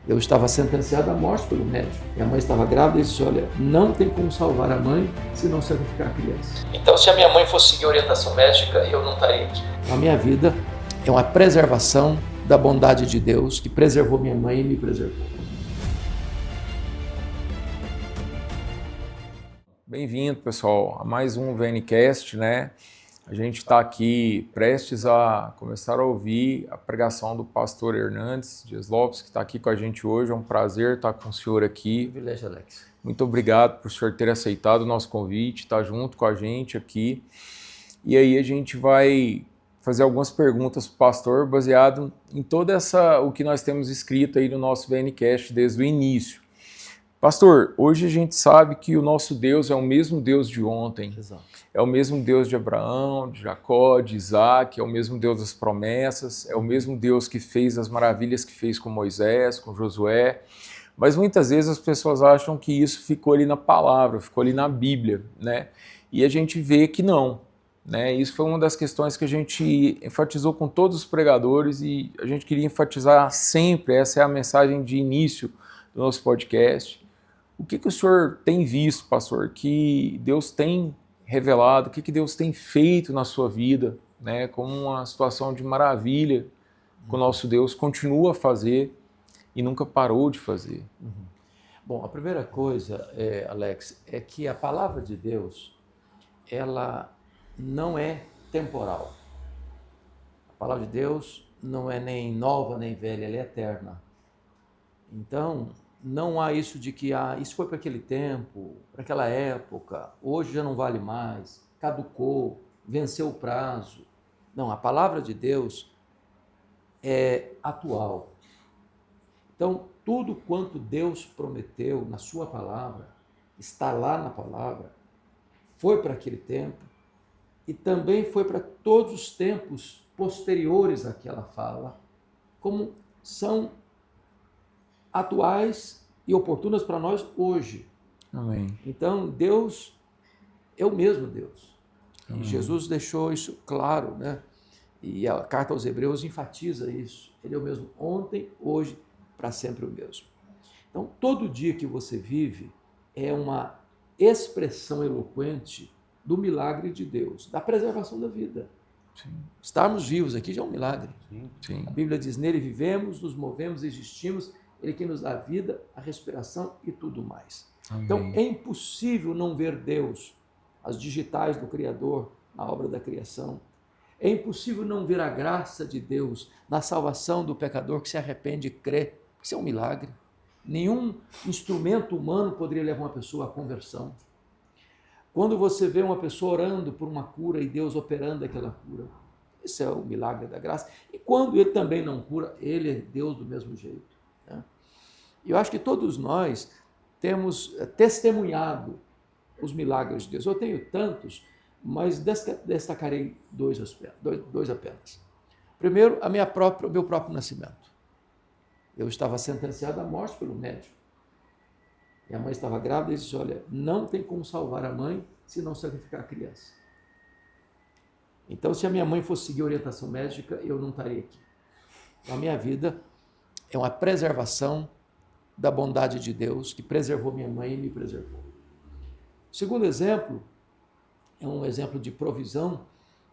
Eu estava sentenciado à morte pelo médico. Minha mãe estava grávida e disse, olha, não tem como salvar a mãe se não sacrificar a criança. Então, se a minha mãe fosse seguir a orientação médica, eu não estaria aqui. A minha vida é uma preservação da bondade de Deus que preservou minha mãe e me preservou. Bem-vindo, pessoal, a mais um VNcast, né? A gente está aqui prestes a começar a ouvir a pregação do pastor Hernandes Dias Lopes, que está aqui com a gente hoje. É um prazer estar com o senhor aqui. Privilégio, Alex. Muito obrigado por o senhor ter aceitado o nosso convite, estar junto com a gente aqui. E aí a gente vai fazer algumas perguntas para o pastor, baseado em toda o que nós temos escrito aí no nosso VNcast desde o início. Pastor, hoje a gente sabe que o nosso Deus é o mesmo Deus de ontem. Exato. É o mesmo Deus de Abraão, de Jacó, de Isaac, é o mesmo Deus das promessas, é o mesmo Deus que fez as maravilhas que fez com Moisés, com Josué. Mas muitas vezes as pessoas acham que isso ficou ali na palavra, ficou ali na Bíblia, né? E a gente vê que não, né? Isso foi uma das questões que a gente enfatizou com todos os pregadores e a gente queria enfatizar sempre, essa é a mensagem de início do nosso podcast. O que o senhor tem visto, pastor, que Deus tem revelado, o que Deus tem feito na sua vida, né, como uma situação de maravilha que o nosso Deus continua a fazer e nunca parou de fazer? Bom, a primeira coisa, Alex, é que a palavra de Deus, ela não é temporal. A palavra de Deus não é nem nova nem velha, ela é eterna. Então, não há isso de que isso foi para aquele tempo, para aquela época, hoje já não vale mais, caducou, venceu o prazo. Não, a palavra de Deus é atual. Então, tudo quanto Deus prometeu na sua palavra, está lá na palavra, foi para aquele tempo e também foi para todos os tempos posteriores àquela fala, como são atuais e oportunas para nós hoje. Amém. Então, Deus é o mesmo Deus. Amém. E Jesus deixou isso claro, né? E a carta aos Hebreus enfatiza isso. Ele é o mesmo ontem, hoje, para sempre o mesmo. Então, todo dia que você vive é uma expressão eloquente do milagre de Deus, da preservação da vida. Sim. Estarmos vivos aqui já é um milagre. Sim. A Bíblia diz, nele vivemos, nos movemos, existimos, ele que nos dá a vida, a respiração e tudo mais. Amém. Então, é impossível não ver Deus, as digitais do Criador, na obra da criação. É impossível não ver a graça de Deus na salvação do pecador que se arrepende e crê. Isso é um milagre. Nenhum instrumento humano poderia levar uma pessoa à conversão. Quando você vê uma pessoa orando por uma cura e Deus operando aquela cura, isso é o milagre da graça. E quando ele também não cura, ele é Deus do mesmo jeito. Eu acho que todos nós temos testemunhado os milagres de Deus. Eu tenho tantos, mas destacarei dois apenas. Primeiro, o meu próprio nascimento. Eu estava sentenciado à morte pelo médico. Minha mãe estava grávida e disse, olha, não tem como salvar a mãe se não sacrificar a criança. Então, se a minha mãe fosse seguir a orientação médica, eu não estaria aqui. Então, a minha vida é uma preservação da bondade de Deus que preservou minha mãe e me preservou. O segundo exemplo é um exemplo de provisão.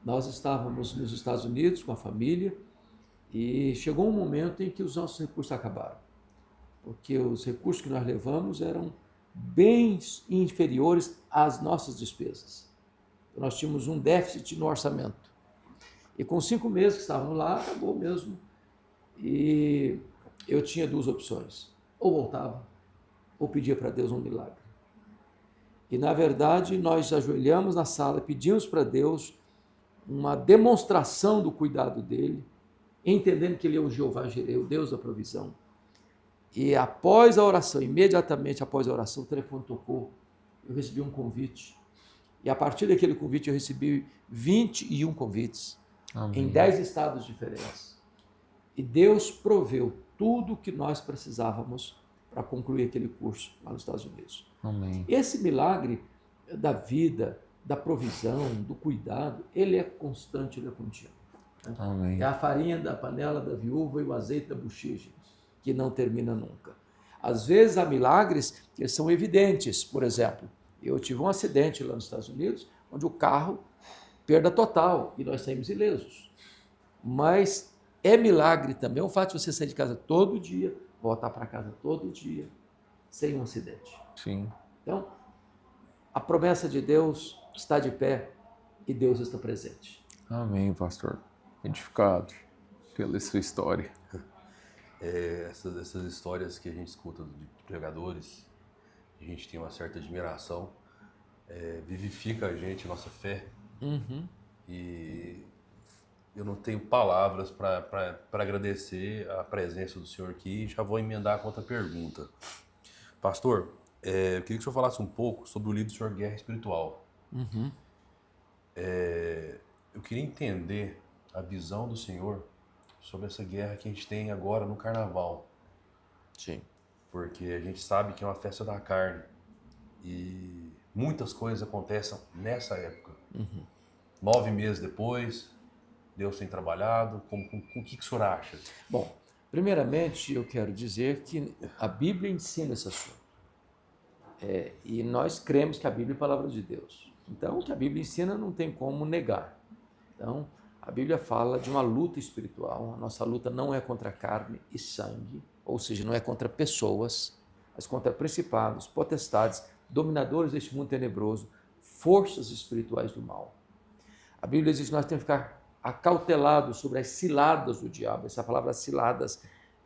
Nós estávamos nos Estados Unidos com a família e chegou um momento em que os nossos recursos acabaram, porque os recursos que nós levamos eram bem inferiores às nossas despesas. Então, nós tínhamos um déficit no orçamento. E com 5 meses que estávamos lá, acabou mesmo. E eu tinha duas opções. Ou voltava, ou pedia para Deus um milagre. E, na verdade, nós ajoelhamos na sala, pedimos para Deus uma demonstração do cuidado dele, entendendo que ele é o Jeová Jireh, o Deus da provisão. E após a oração, imediatamente após a oração, o telefone tocou, eu recebi um convite. E a partir daquele convite eu recebi 21 convites. Amém. Em 10 estados diferentes. E Deus proveu tudo o que nós precisávamos para concluir aquele curso lá nos Estados Unidos. Amém. Esse milagre da vida, da provisão, do cuidado, ele é constante, ele é contínuo. Amém. É a farinha da panela da viúva e o azeite da bochecha. que não termina nunca. Às vezes há milagres que são evidentes. Por exemplo, eu tive um acidente lá nos Estados Unidos, onde o carro, perda total, e nós saímos ilesos. Mas é milagre também o fato de você sair de casa todo dia, voltar para casa todo dia, sem um acidente. Sim. Então, a promessa de Deus está de pé e Deus está presente. Amém, pastor. Edificado pela sua história. Essas histórias que a gente escuta de pregadores, a gente tem uma certa admiração, vivifica a gente, nossa fé. E eu não tenho palavras para agradecer a presença do senhor aqui. Já vou emendar com outra pergunta. Pastor, eu queria que o senhor falasse um pouco sobre o livro do senhor Guerra Espiritual. Eu queria entender a visão do senhor sobre essa guerra que a gente tem agora no Carnaval. Sim. Porque a gente sabe que é uma festa da carne e muitas coisas acontecem nessa época. 9 meses depois, Deus tem trabalhado. O que o senhor acha? Bom, primeiramente eu quero dizer que a Bíblia ensina esse assunto. E nós cremos que a Bíblia é a palavra de Deus. Então, o que a Bíblia ensina não tem como negar. Então, a Bíblia fala de uma luta espiritual. A nossa luta não é contra carne e sangue, ou seja, não é contra pessoas, mas contra principados, potestades, dominadores deste mundo tenebroso, forças espirituais do mal. A Bíblia diz que nós temos que ficar acautelados sobre as ciladas do diabo. Essa palavra ciladas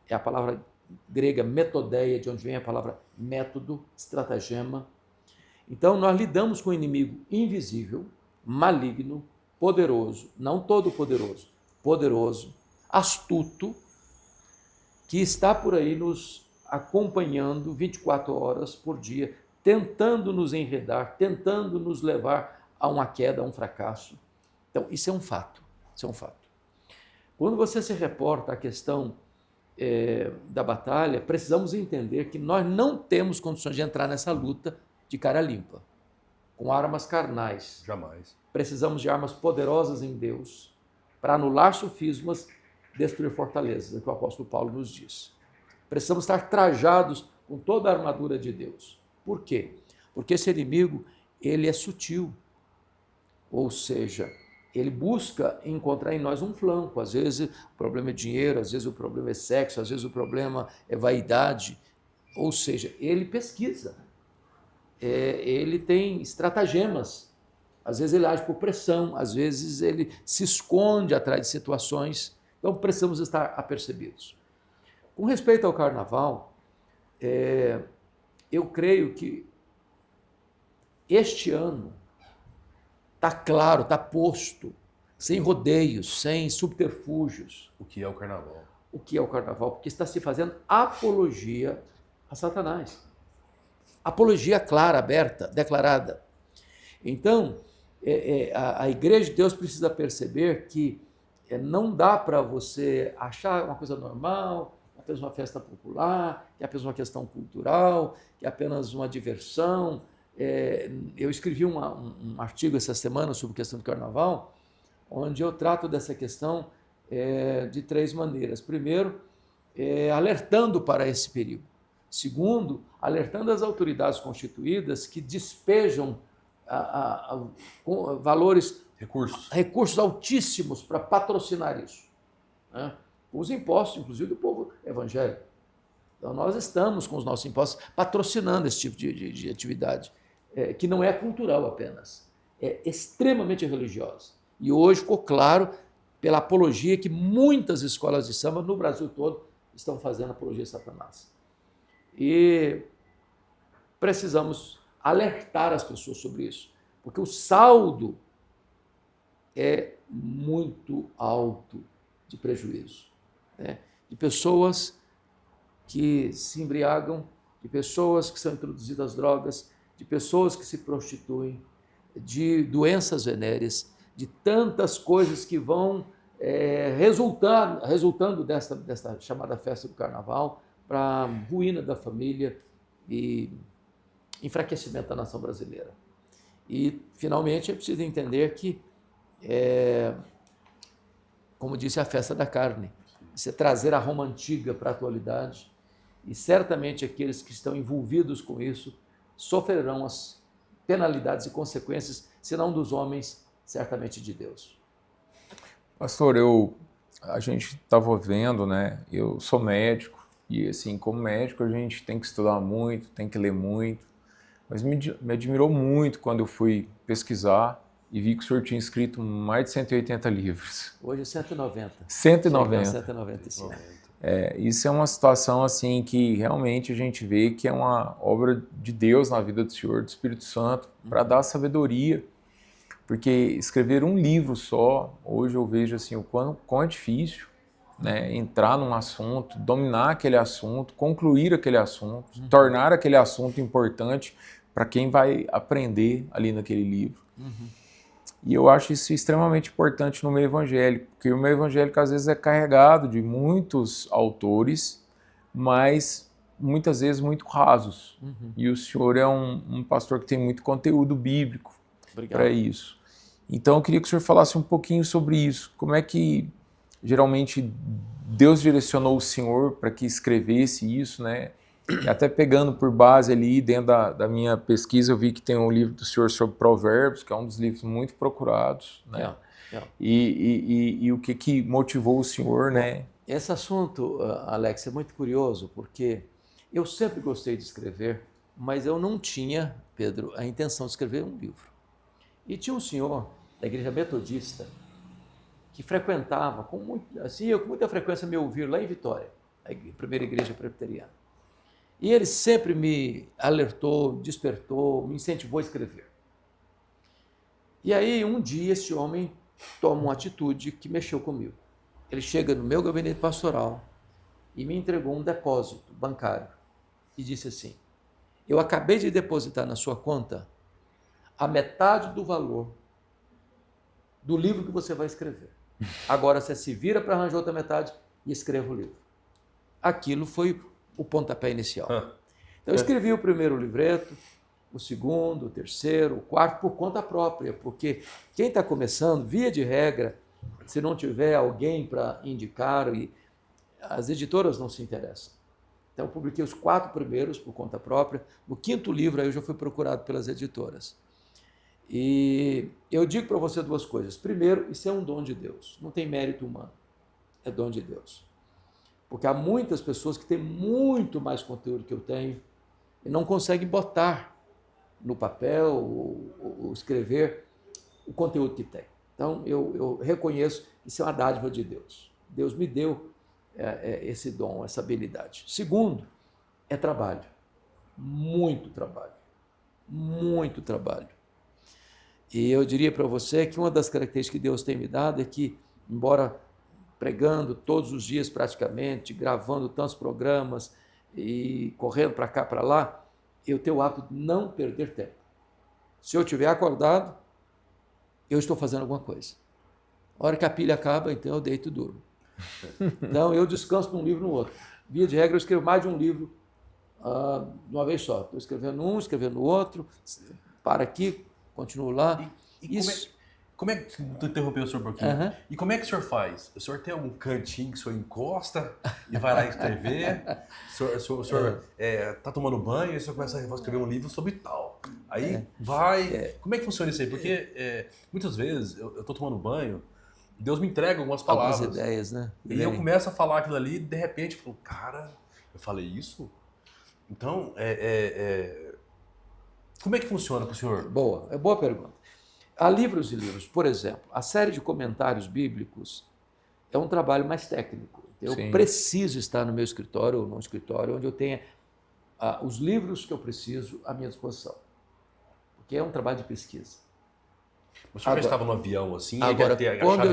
é a palavra grega metodeia, de onde vem a palavra método, estratagema. Então, nós lidamos com um inimigo invisível, maligno, poderoso, não todo poderoso, poderoso, astuto, que está por aí nos acompanhando 24 horas por dia, tentando nos enredar, tentando nos levar a uma queda, a um fracasso. Então, isso é um fato, isso é um fato. Quando você se reporta à questão da batalha, precisamos entender que nós não temos condições de entrar nessa luta de cara limpa, com armas carnais. Jamais. Precisamos de armas poderosas em Deus para anular sofismas, destruir fortalezas, é o que o apóstolo Paulo nos diz. Precisamos estar trajados com toda a armadura de Deus. Por quê? Porque esse inimigo, ele é sutil, ou seja, ele busca encontrar em nós um flanco. Às vezes o problema é dinheiro, às vezes o problema é sexo, às vezes o problema é vaidade, ou seja, ele pesquisa, ele tem estratagemas. Às vezes ele age por pressão, às vezes ele se esconde atrás de situações. Então precisamos estar apercebidos. Com respeito ao Carnaval, eu creio que este ano está claro, está posto, sem rodeios, sem subterfúgios. O que é o Carnaval? O que é o Carnaval? Porque está se fazendo apologia a Satanás. Apologia clara, aberta, declarada. Então, a Igreja de Deus precisa perceber que não dá para você achar uma coisa normal, apenas uma festa popular, que é apenas uma questão cultural, que é apenas uma diversão. Eu escrevi um artigo essa semana sobre a questão do Carnaval, onde eu trato dessa questão de 3 maneiras. Primeiro, alertando para esse perigo. Segundo, alertando as autoridades constituídas que despejam valores, recursos altíssimos para patrocinar isso, né? Os impostos, inclusive, do povo evangélico. Então, nós estamos com os nossos impostos patrocinando esse tipo de atividade, que não é cultural apenas, é extremamente religiosa. E hoje ficou claro pela apologia que muitas escolas de samba no Brasil todo estão fazendo apologia a Satanás. E precisamos alertar as pessoas sobre isso, porque o saldo é muito alto de prejuízo, né? De pessoas que se embriagam, de pessoas que são introduzidas às drogas, de pessoas que se prostituem, de doenças venéreas, de tantas coisas que vão resultando desta chamada festa do Carnaval, para a ruína da família e enfraquecimento da nação brasileira. E, finalmente, é preciso entender que, como disse, a festa da carne. Isso é trazer a Roma antiga para a atualidade. E certamente aqueles que estão envolvidos com isso sofrerão as penalidades e consequências, se não dos homens, certamente de Deus. Pastor, a gente estava vendo, né? Eu sou médico e, assim, como médico, a gente tem que estudar muito, tem que ler muito. Mas me admirou muito quando eu fui pesquisar e vi que o senhor tinha escrito mais de 180 livros. Hoje é 190. 190. 195. Isso é uma situação assim que realmente a gente vê que é uma obra de Deus na vida do Senhor, do Espírito Santo, para dar sabedoria. Porque escrever um livro só, hoje eu vejo assim o quão é difícil, né, entrar num assunto, dominar aquele assunto, concluir aquele assunto, tornar aquele assunto importante para quem vai aprender ali naquele livro. E eu acho isso extremamente importante no meio evangélico, porque o meio evangélico às vezes é carregado de muitos autores, mas muitas vezes muito rasos. E o senhor é um pastor que tem muito conteúdo bíblico para isso. Então eu queria que o senhor falasse um pouquinho sobre isso. Como é que geralmente Deus direcionou o senhor para que escrevesse isso, né? E até pegando por base ali, dentro da minha pesquisa, eu vi que tem um livro do senhor sobre Provérbios, que é um dos livros muito procurados, né? E o que motivou o senhor, né? Esse assunto, Alex, é muito curioso, porque eu sempre gostei de escrever, mas eu não tinha, Pedro, a intenção de escrever um livro. E tinha um senhor da igreja metodista que frequentava, com muita frequência me ouvir lá em Vitória, a primeira igreja presbiteriana. E ele sempre me alertou, despertou, me incentivou a escrever. E aí, um dia, esse homem toma uma atitude que mexeu comigo. Ele chega no meu gabinete pastoral e me entregou um depósito bancário e disse assim: eu acabei de depositar na sua conta a metade do valor do livro que você vai escrever. Agora você se vira para arranjar outra metade e escreva o livro. Aquilo foi o pontapé inicial. Então eu escrevi o primeiro livreto, o segundo, o terceiro, o quarto, por conta própria, porque quem está começando, via de regra, se não tiver alguém para indicar, e as editoras não se interessam. Então eu publiquei os 4 primeiros por conta própria. No 5º livro aí eu já fui procurado pelas editoras. E eu digo para você 2 coisas. Primeiro, isso é um dom de Deus, não tem mérito humano, é dom de Deus. Porque há muitas pessoas que têm muito mais conteúdo que eu tenho e não conseguem botar no papel ou escrever o conteúdo que tem. Então, eu reconheço que isso é uma dádiva de Deus. Deus me deu esse dom, essa habilidade. Segundo, é trabalho. Muito trabalho. Muito trabalho. E eu diria para você que uma das características que Deus tem me dado é que, embora pregando todos os dias praticamente, gravando tantos programas e correndo para cá, para lá, eu tenho o hábito de não perder tempo. Se eu estiver acordado, eu estou fazendo alguma coisa. A hora que a pilha acaba, então eu deito e durmo. Então eu descanso num livro no outro. Via de regra, eu escrevo mais de um livro de uma vez só. Estou escrevendo um, escrevendo no outro, para aqui, continuo lá. Como é que tu interrompeu o senhor um pouquinho? E como é que o senhor faz? O senhor tem algum cantinho que o senhor encosta e vai lá escrever? O senhor tá tomando banho e o senhor começa a escrever um livro sobre tal. Aí vai... Como é que funciona isso aí? Porque muitas vezes eu tô tomando banho, Deus me entrega algumas palavras. Algumas ideias, né? E eu começo a falar aquilo ali e de repente eu falo, cara, eu falei isso? Então, como é que funciona para o senhor? Boa pergunta. Há livros e livros. Por exemplo, a série de comentários bíblicos é um trabalho mais técnico. Eu preciso estar no meu escritório ou num escritório onde eu tenha os livros que eu preciso à minha disposição. Porque é um trabalho de pesquisa. O senhor já estava no avião assim, agora, quando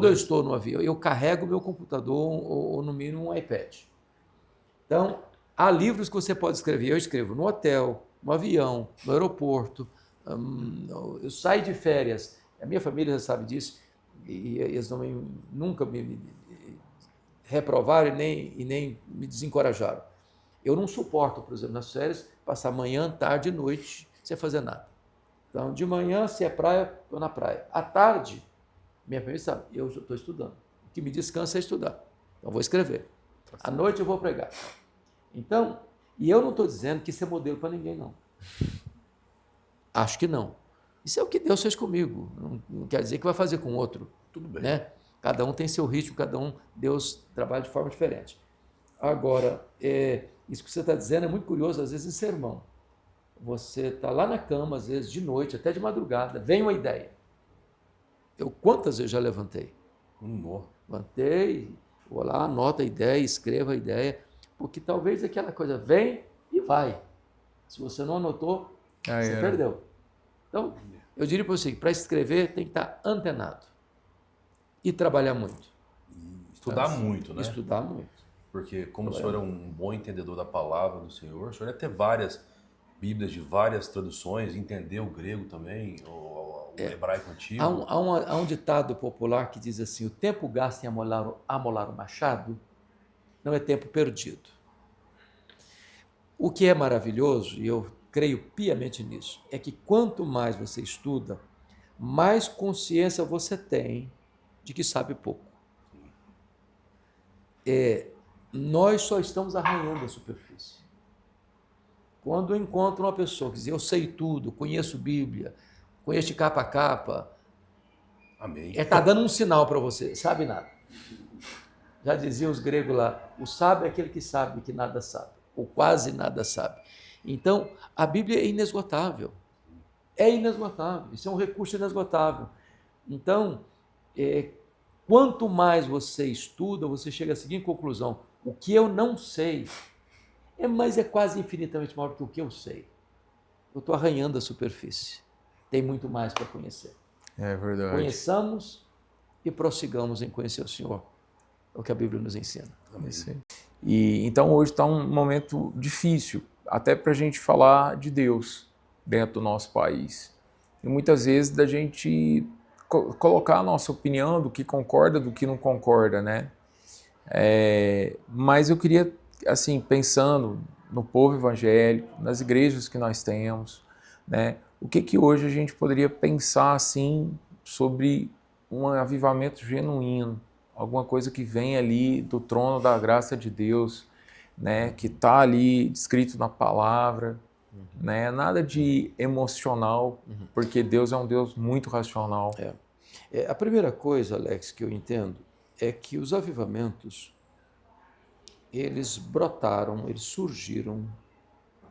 eu vezes? estou no avião, eu carrego o meu computador ou no mínimo um iPad. Então, há livros que você pode escrever. Eu escrevo no hotel, no avião, no aeroporto. Eu saio de férias, a minha família já sabe disso, e eles nunca me reprovaram e nem me desencorajaram. Eu não suporto, por exemplo, nas férias, passar manhã, tarde e noite sem fazer nada. Então, de manhã, se é praia, estou na praia. À tarde, minha família sabe, eu estou estudando. O que me descansa é estudar. Então, vou escrever. À noite eu vou pregar. Então, e eu não estou dizendo que isso é modelo para ninguém, não. Acho que não. Isso é o que Deus fez comigo. Não quer dizer que vai fazer com outro. Tudo bem. Né? Cada um tem seu ritmo, Deus trabalha de forma diferente. Agora, isso que você está dizendo é muito curioso, às vezes em sermão. Você está lá na cama, às vezes de noite, até de madrugada, vem uma ideia. Quantas vezes já levantei? Levantei, vou lá, anota a ideia, escreva a ideia, porque talvez aquela coisa vem e vai. Se você não anotou, você perdeu. Então, eu diria para você que para escrever tem que estar antenado e trabalhar muito. Estudar muito, né? Estudar muito. Porque como o senhor é um bom entendedor da palavra do Senhor, o senhor deve ter várias Bíblias de várias traduções, entender o grego também, o hebraico antigo. Há um ditado popular que diz assim: o tempo gasto em amolar o machado não é tempo perdido. O que é maravilhoso, e eu creio piamente nisso, é que quanto mais você estuda, mais consciência você tem de que sabe pouco. Nós só estamos arranhando a superfície. Quando eu encontro uma pessoa que diz, eu sei tudo, conheço Bíblia, conheço de capa a capa, amém. Está dando um sinal para você, sabe nada. Já diziam os gregos lá, o sábio é aquele que sabe que nada sabe, ou quase nada sabe. Então, a Bíblia é inesgotável. É inesgotável, isso é um recurso inesgotável. Então, quanto mais você estuda, você chega à seguinte conclusão: o que eu não sei, mas é quase infinitamente maior que o que eu sei. Eu estou arranhando a superfície. Tem muito mais para conhecer. É verdade. Conheçamos e prossigamos em conhecer o Senhor. É o que a Bíblia nos ensina. E então hoje está um momento difícil, até para a gente falar de Deus dentro do nosso país. E muitas vezes da gente colocar a nossa opinião do que concorda, do que não concorda, né? Mas eu queria, assim, pensando no povo evangélico, nas igrejas que nós temos, né? O que hoje a gente poderia pensar, assim, sobre um avivamento genuíno, alguma coisa que vem ali do trono da graça de Deus, né? Que está ali descrito na palavra, né? Nada de emocional, porque Deus é um Deus muito racional. A primeira coisa, Alex, que eu entendo é que os avivamentos, eles brotaram, eles surgiram,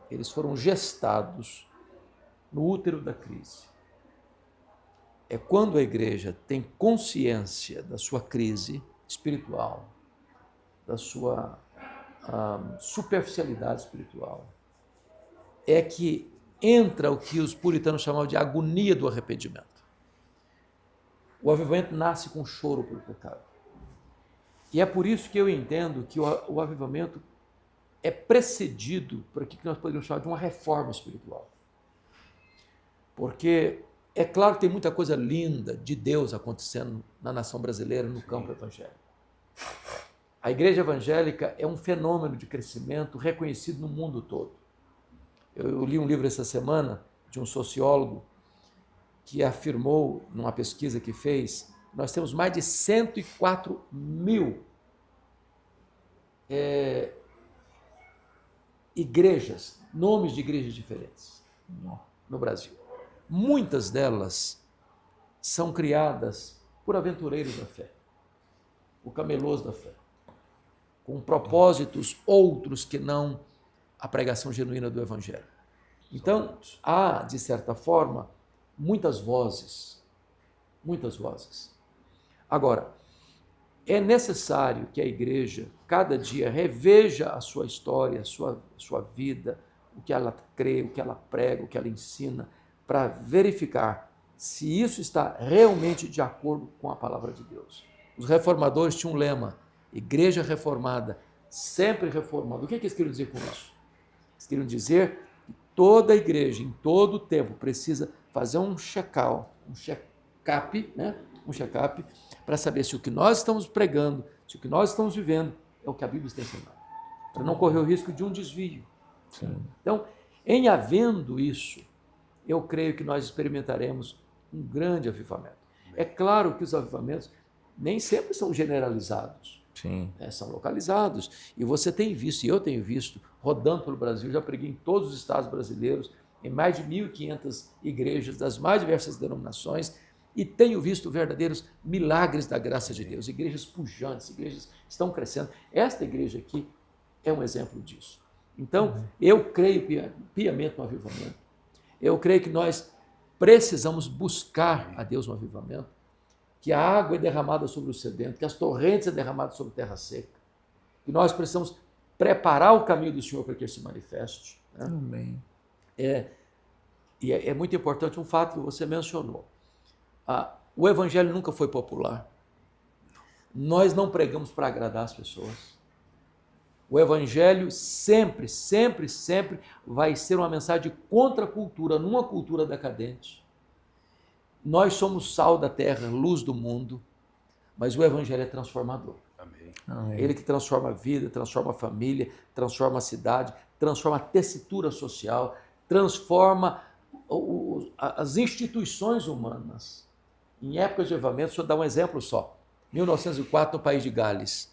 eles foram gestados no útero da crise. É quando a igreja tem consciência da sua crise espiritual, da sua superficialidade espiritual, é que entra o que os puritanos chamavam de agonia do arrependimento. O avivamento nasce com choro pelo pecado. E é por isso que eu entendo que o avivamento é precedido por aquilo que nós poderíamos chamar de uma reforma espiritual. Porque é claro que tem muita coisa linda de Deus acontecendo na nação brasileira, no campo evangélico. A igreja evangélica é um fenômeno de crescimento reconhecido no mundo todo. Eu li um livro essa semana de um sociólogo que afirmou, numa pesquisa que fez, nós temos mais de 104 mil igrejas, nomes de igrejas diferentes no Brasil. Muitas delas são criadas por aventureiros da fé, por camelôs da fé, com propósitos outros que não a pregação genuína do Evangelho. Então, há, de certa forma, muitas vozes. Agora, é necessário que a igreja, cada dia, reveja a sua história, a sua vida, o que ela crê, o que ela prega, o que ela ensina, para verificar se isso está realmente de acordo com a palavra de Deus. Os reformadores tinham um lema: igreja reformada, sempre reformada. O que eles queriam dizer com isso? Eles queriam dizer que toda igreja, em todo o tempo, precisa fazer um check-up, né? Um check-up para saber se o que nós estamos pregando, se o que nós estamos vivendo é o que a Bíblia está ensinando, para não correr o risco de um desvio. Sim. Então, em havendo isso, eu creio que nós experimentaremos um grande avivamento. É claro que os avivamentos nem sempre são generalizados. Sim. São localizados. E você tem visto, e eu tenho visto, rodando pelo Brasil, já preguei em todos os estados brasileiros, em mais de 1.500 igrejas das mais diversas denominações, e tenho visto verdadeiros milagres da graça de Deus, igrejas pujantes, igrejas que estão crescendo. Esta igreja aqui é um exemplo disso. Então, eu creio piamente no avivamento. Eu creio que nós precisamos buscar a Deus no avivamento, que a água é derramada sobre o sedento, que as torrentes é derramada sobre terra seca, que nós precisamos preparar o caminho do Senhor para que ele se manifeste. Né? Amém. E é muito importante um fato que você mencionou. O evangelho nunca foi popular. Nós não pregamos para agradar as pessoas. O evangelho sempre, sempre, sempre vai ser uma mensagem contra a cultura, numa cultura decadente. Nós somos sal da terra, luz do mundo, mas o evangelho é transformador. Amém. Amém. Ele que transforma a vida, transforma a família, transforma a cidade, transforma a tessitura social, transforma as instituições humanas. Em épocas de avivamento, deixa eu dar um exemplo só. 1904, no país de Gales,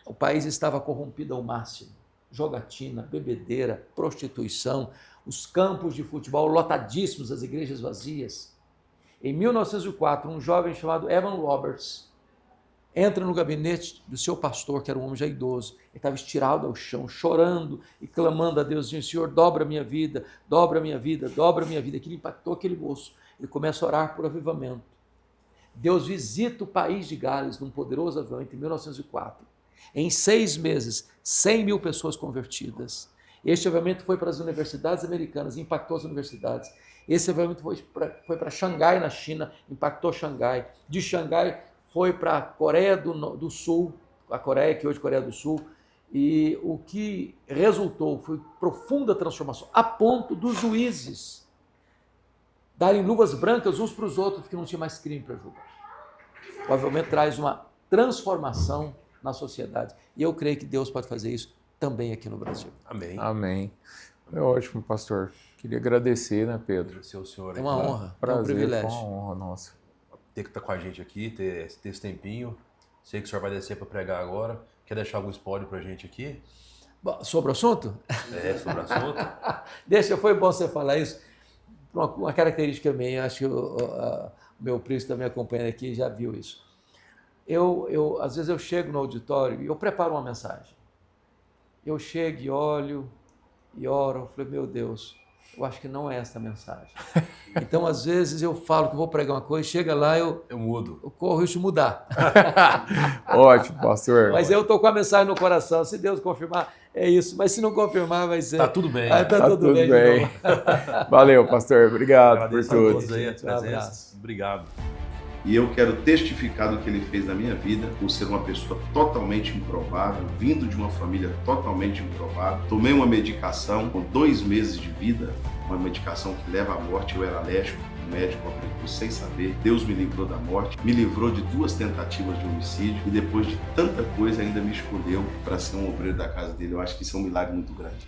o país estava corrompido ao máximo. Jogatina, bebedeira, prostituição, os campos de futebol lotadíssimos, as igrejas vazias. Em 1904, um jovem chamado Evan Roberts entra no gabinete do seu pastor, que era um homem já idoso. Ele estava estirado ao chão, chorando e clamando a Deus, dizendo: Senhor, dobra a minha vida, dobra a minha vida, dobra a minha vida. Aquilo impactou aquele moço. Ele começa a orar por avivamento. Deus visita o país de Gales num poderoso avivamento em 1904. Em 6 meses, 100 mil pessoas convertidas. Este avivamento foi para as universidades americanas, impactou as universidades. Esse avivamento foi para Xangai, na China, impactou Xangai. De Xangai foi para a Coreia do Sul, a Coreia, que hoje é Coreia do Sul, e o que resultou foi profunda transformação, a ponto dos juízes darem luvas brancas uns para os outros, porque não tinha mais crime para julgar. O avivamento traz uma transformação na sociedade, e eu creio que Deus pode fazer isso também aqui no Brasil. Amém. Amém. É ótimo, pastor. Queria agradecer, né, Pedro? Agradecer ao senhor. É uma honra, Prazer, é um privilégio. Foi uma honra, nossa. Ter que estar com a gente aqui, ter esse tempinho. Sei que o senhor vai descer para pregar agora. Quer deixar algum spoiler para a gente aqui? Bom, sobre o assunto? Sobre o assunto. Deixa, foi bom você falar isso. Uma característica minha, acho que o meu príncipe também acompanha aqui, já viu isso. Às vezes eu chego no auditório e eu preparo uma mensagem. Eu chego e olho e oro, eu falei, meu Deus, eu acho que não é essa a mensagem. Então, às vezes eu falo que vou pregar uma coisa, chega lá, eu mudo. Eu corro o risco de mudar. Ótimo, pastor. Mas eu estou com a mensagem no coração, se Deus confirmar, é isso. Mas se não confirmar, vai ser... Tá tudo bem. Tá tudo bem. Valeu, pastor. Obrigado Agradeço por a tudo. todos aí a Um abraço. presença. Obrigado. E eu quero testificar do que ele fez na minha vida, por ser uma pessoa totalmente improvável, vindo de uma família totalmente improvável. Tomei uma medicação com 2 meses de vida, uma medicação que leva à morte. Eu era alérgico, o médico aplicou sem saber. Deus me livrou da morte, me livrou de 2 tentativas de homicídio e depois de tanta coisa ainda me escolheu para ser um obreiro da casa dele. Eu acho que isso é um milagre muito grande.